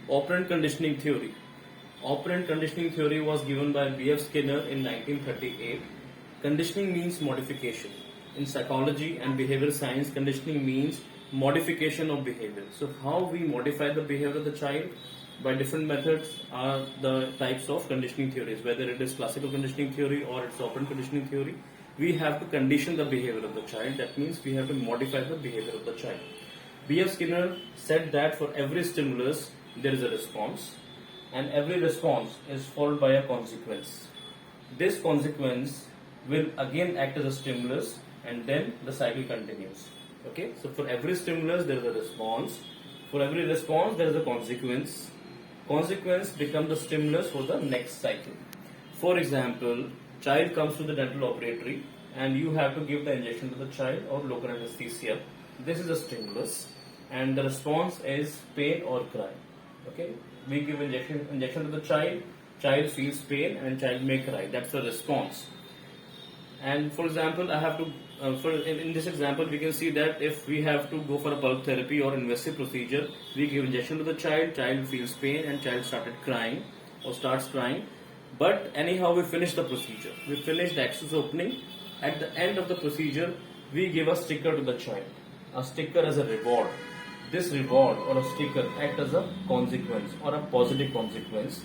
Operant conditioning theory. Operant conditioning theory was given by B.F. Skinner in 1938. Conditioning means modification. In psychology and behavioral science, conditioning means modification of behavior. So, how we modify the behavior of the child by different methods are the types of conditioning theories, whether it is classical conditioning theory or it's operant conditioning theory. We have to condition the behavior of the child. That means we have to modify the behavior of the child. B.F. Skinner said that for every stimulus there is a response, and every response is followed by a consequence. This consequence will again act as a stimulus, and then the cycle continues. Okay, so for every stimulus there is a response, for every response there is a consequence. Consequence becomes the stimulus for the next cycle. For example, child comes to the dental operatory and you have to give the injection to the child or local anesthesia. This is a stimulus and the response is pain or cry. Okay, we give injection to the child feels pain and child may cry. That's the response. And for example, I have to in this example we can see that if we have to go for a pulp therapy or invasive procedure, we give injection to the child feels pain and child started crying or starts crying. But anyhow, we finish the procedure. We finish the access opening. At the end of the procedure, we give a sticker to the child. A sticker as a reward. This reward or a sticker act as a consequence or a positive consequence.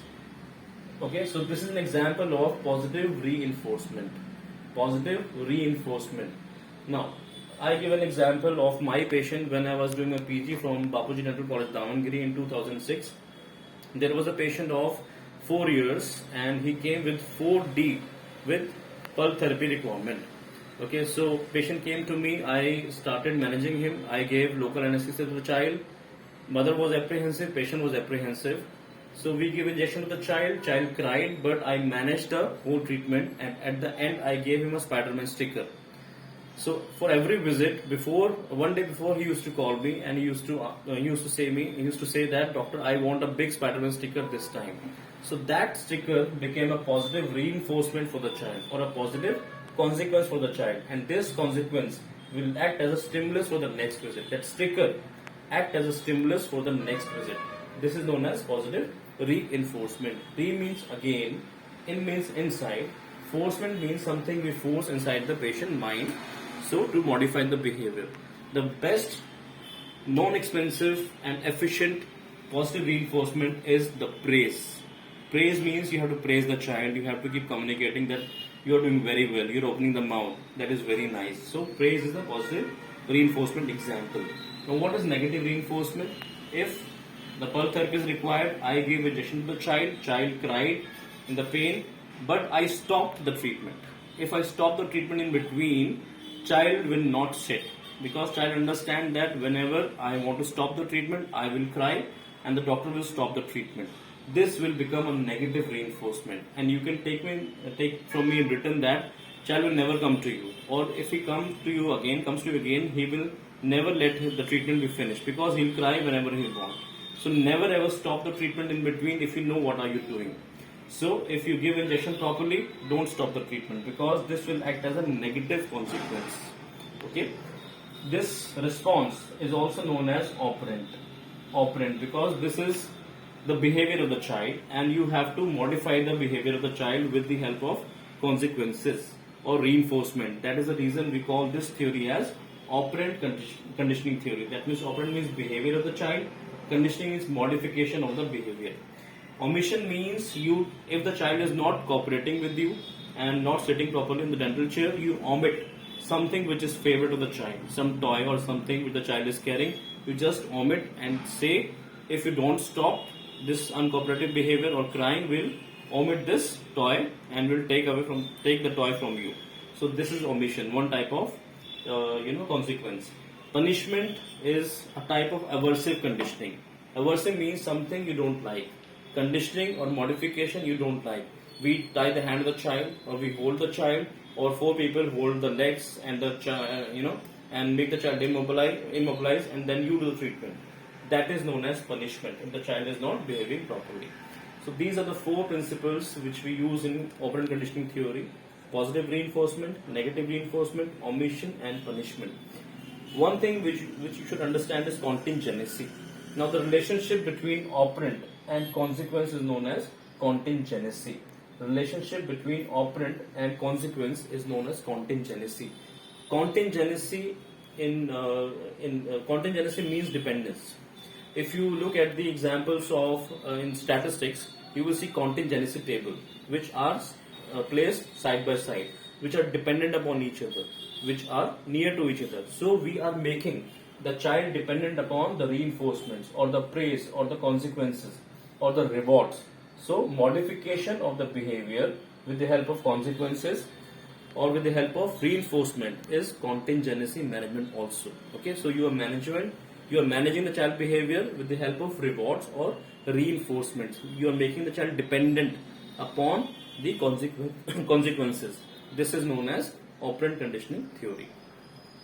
Okay, so this is an example of positive reinforcement. Positive reinforcement. Now, I give an example of my patient when I was doing a PG from Bapuji Dental College, Davangere in 2006. There was a patient of 4 years and he came with 4D with pulp therapy requirement. Okay, so patient came to me, I started managing him, I gave local anesthesia to the child. Mother was apprehensive, patient was apprehensive. So we give injection to the child cried, but I managed the whole treatment and at the end I gave him a Spider-Man sticker. So for every visit, one day before, he used to call me and he used to say that, doctor, I want a big Spider-Man sticker this time. So that sticker became a positive reinforcement for the child or a positive consequence for the child, and this consequence will act as a stimulus for the next visit. That sticker act as a stimulus for the next visit. This is known as positive reinforcement. Re means again, in means inside, forcement means something we force inside the patient mind. So to modify the behavior, the best non-expensive and efficient positive reinforcement is the praise. Praise means you have to praise the child, you have to keep communicating that you are doing very well, you are opening the mouth, that is very nice. So praise is a positive reinforcement example. Now what is negative reinforcement? If the pulp therapy is required, I give injection to the child cried in the pain, but I stopped the treatment. If I stop the treatment in between, child will not sit, because child understand that whenever I want to stop the treatment, I will cry and the doctor will stop the treatment. This will become a negative reinforcement, and you can take from me in written that child will never come to you, or if he comes to you again, he will never let the treatment be finished because he'll cry whenever he wants. So never ever stop the treatment in between if you know what are you doing. So if you give injection properly, don't stop the treatment because this will act as a negative consequence. Okay, this response is also known as operant. Operant because this is the behavior of the child and you have to modify the behavior of the child with the help of consequences or reinforcement. That is the reason we call this theory as operant conditioning theory. That means operant means behavior of the child, conditioning is modification of the behavior. Omission means if the child is not cooperating with you and not sitting properly in the dental chair, you omit something which is favorite to the child, some toy or something which the child is carrying. You just omit and say, if you don't stop this uncooperative behavior or crying, will omit this toy and will take the toy from you. So this is omission, one type of consequence. Punishment is a type of aversive conditioning. Aversive means something you don't like. Conditioning or modification you don't like. We tie the hand of the child, or we hold the child, or 4 people hold the legs and the and make the child immobilized, and then you do the treatment. That is known as punishment if the child is not behaving properly. So these are the 4 principles which we use in operant conditioning theory: positive reinforcement, negative reinforcement, omission, and punishment. One thing which you should understand is contingency. Now the relationship between operant and consequence is known as contingency. Relationship between operant and consequence is known as contingency. Contingency contingency means dependence. If you look at the examples of in statistics, you will see contingency table, which are placed side by side, which are dependent upon each other, which are near to each other. So we are making the child dependent upon the reinforcements or the praise or the consequences or the rewards. So modification of the behavior with the help of consequences or with the help of reinforcement is contingency management also. Okay, so you are managing the child behavior with the help of rewards or reinforcements. You are making the child dependent upon the consequences. This is known as operant conditioning theory.